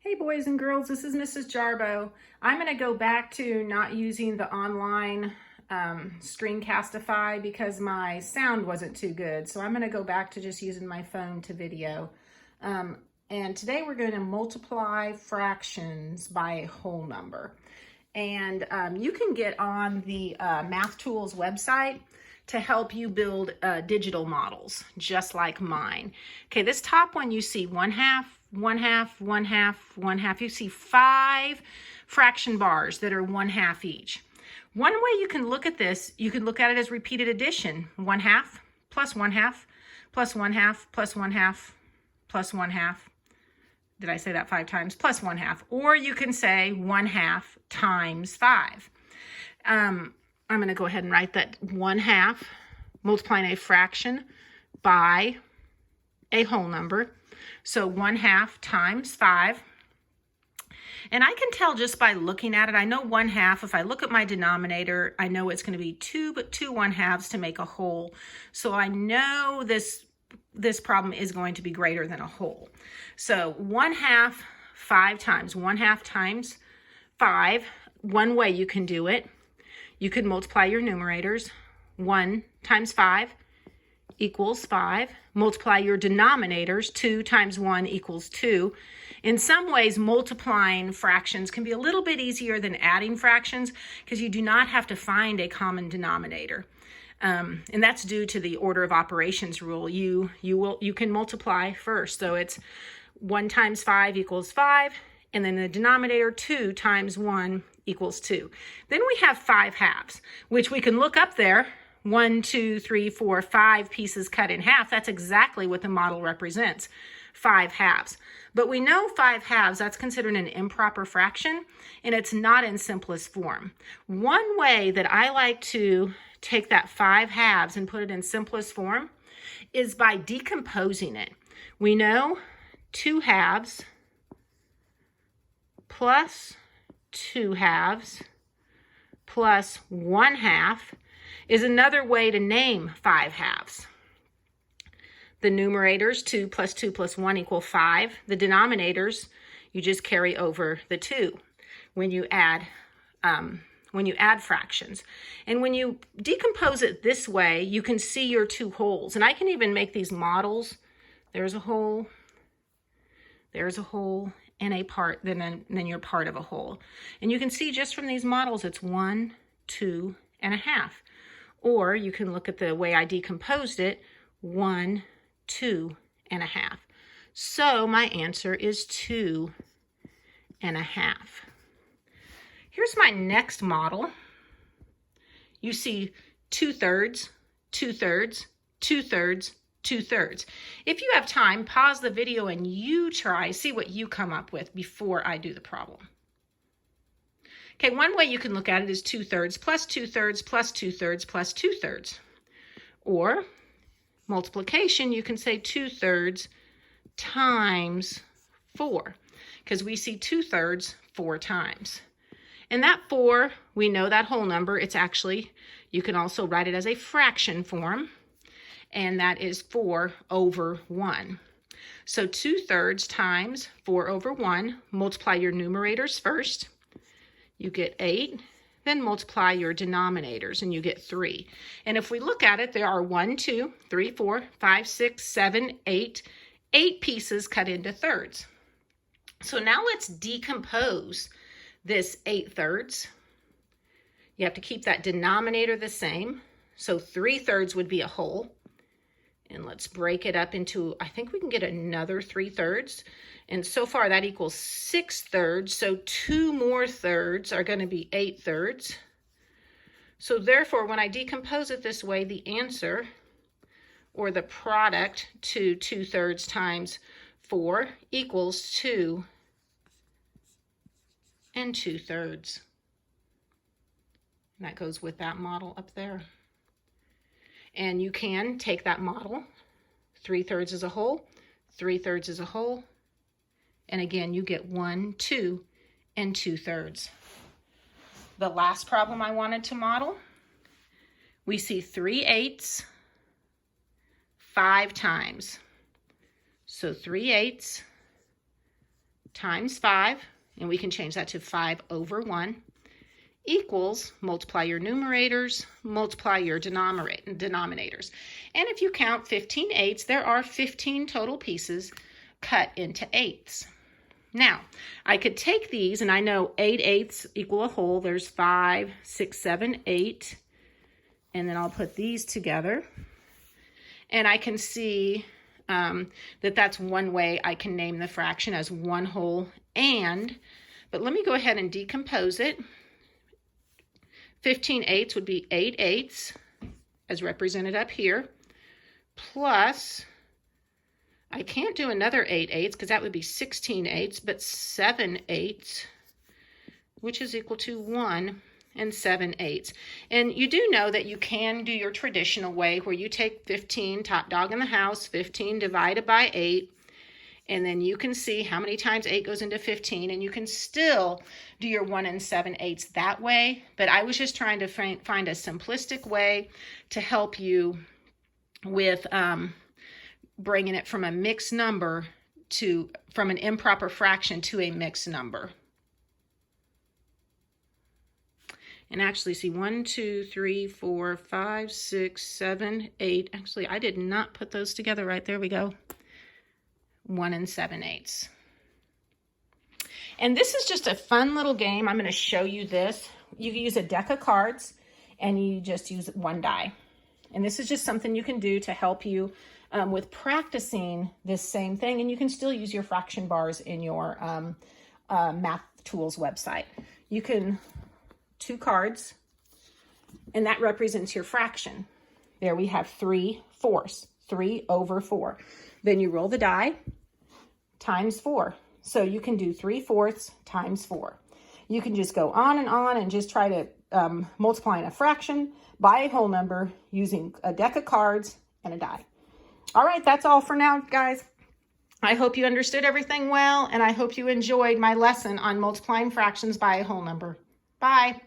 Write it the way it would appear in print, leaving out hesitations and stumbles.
Hey boys and girls, this is Mrs. Jarbo. I'm going to go back to not using the online Screencastify because my sound wasn't too good. So I'm going to go back to just using my phone to video. And today we're going to multiply fractions by a whole number. And you can get on the Math Tools website to help you build digital models, just like mine. Okay, this top one you see 1/2, 1/2, 1/2, 1/2. You see 5 fraction bars that are 1/2 each. One way you can look at this, you can look at it as repeated addition. 1/2 plus 1/2 plus 1/2 plus 1/2 plus 1/2. Did I say that 5 times? Plus 1/2. Or you can say 1/2 times 5. I'm going to go ahead and write that 1/2, multiplying a fraction by a whole number. So 1/2 times 5. And I can tell just by looking at it, I know 1/2, if I look at my denominator, I know it's going to be 2, but 2 1/2s to make a whole. So I know this problem is going to be greater than a whole. So 1/2, 5 times, 1/2 times 5. One way you can do it, you can multiply your numerators. 1 times 5 equals 5. Multiply your denominators. 2 times 1 equals 2. In some ways, multiplying fractions can be a little bit easier than adding fractions because you do not have to find a common denominator. And that's due to the order of operations rule. You can multiply first. So it's 1 times 5 equals 5. And then the denominator, 2 times 1 equals 2. Then we have 5 halves, which we can look up there. 1, 2, 3, 4, 5 pieces cut in half. That's exactly what the model represents, 5 halves. But we know 5 halves, that's considered an improper fraction, and it's not in simplest form. One way that I like to take that 5 halves and put it in simplest form is by decomposing it. We know 2 halves plus 2 halves plus 1/2 is another way to name 5 halves. The numerators, 2 plus 2 plus 1 equal 5. The denominators, you just carry over the 2 when you add fractions. And when you decompose it this way, you can see your 2 wholes. And I can even make these models. There's a whole, and a part, then you're part of a whole. And you can see just from these models, it's 1, 2, and 1/2. Or you can look at the way I decomposed it, 1, 2, and 1/2. So my answer is 2 1/2. Here's my next model. You see 2/3, 2/3, 2/3, 2/3. If you have time, pause the video and you try, see what you come up with before I do the problem. Okay, one way you can look at it is 2/3 plus 2/3 plus 2/3 plus 2/3. Or multiplication, you can say 2/3 times 4, because we see 2/3 4 times. And that 4, we know that whole number. It's actually, you can also write it as a fraction form, and that is 4 over 1. So 2/3 times 4 over 1, multiply your numerators first. You get 8, then multiply your denominators and you get 3. And if we look at it, there are 1, 2, 3, 4, 5, 6, 7, 8 pieces cut into thirds. So now let's decompose this 8/3. You have to keep that denominator the same. So 3/3 would be a whole. And let's break it up into, I think we can get another 3/3. And so far that equals 6/3. So 2 more thirds are going to be 8/3. So therefore, when I decompose it this way, the answer, or the product to 2/3 times 4 equals 2 2/3. And that goes with that model up there. And you can take that model, 3/3 is a whole, 3/3 is a whole, and again, you get 1, 2, and 2/3. The last problem I wanted to model, we see 3/8 5 times. So 3/8 times 5, and we can change that to 5 over 1, equals, multiply your numerators, multiply your denominators. And if you count 15/8, there are 15 total pieces cut into eighths. Now, I could take these, and I know 8/8 equal a whole. There's 5, 6, 7, 8. And then I'll put these together. And I can see that that's one way I can name the fraction as 1 whole but let me go ahead and decompose it. 15/8 would be 8/8 as represented up here, plus, I can't do another 8/8 because that would be 16/8, but 7/8, which is equal to 1 7/8. And you do know that you can do your traditional way where you take 15, top dog in the house, 15 divided by 8, and then you can see how many times 8 goes into 15, and you can still do your 1 7/8 that way. But I was just trying to find a simplistic way to help you with bringing it from a mixed number from an improper fraction to a mixed number. And actually, see, 1, 2, 3, 4, 5, 6, 7, 8. Actually, I did not put those together right. There we go. 1 7/8. And this is just a fun little game. I'm going to show you this. You use a deck of cards, and you just use one die. And this is just something you can do to help you with practicing this same thing. And you can still use your fraction bars in your Math Tools website. You can 2 cards, and that represents your fraction. There we have 3/4, 3 over 4. Then you roll the die times 4. So you can do 3/4 times 4. You can just go on and just try to multiply a fraction by a whole number using a deck of cards and a die. All right, that's all for now, guys. I hope you understood everything well, and I hope you enjoyed my lesson on multiplying fractions by a whole number. Bye.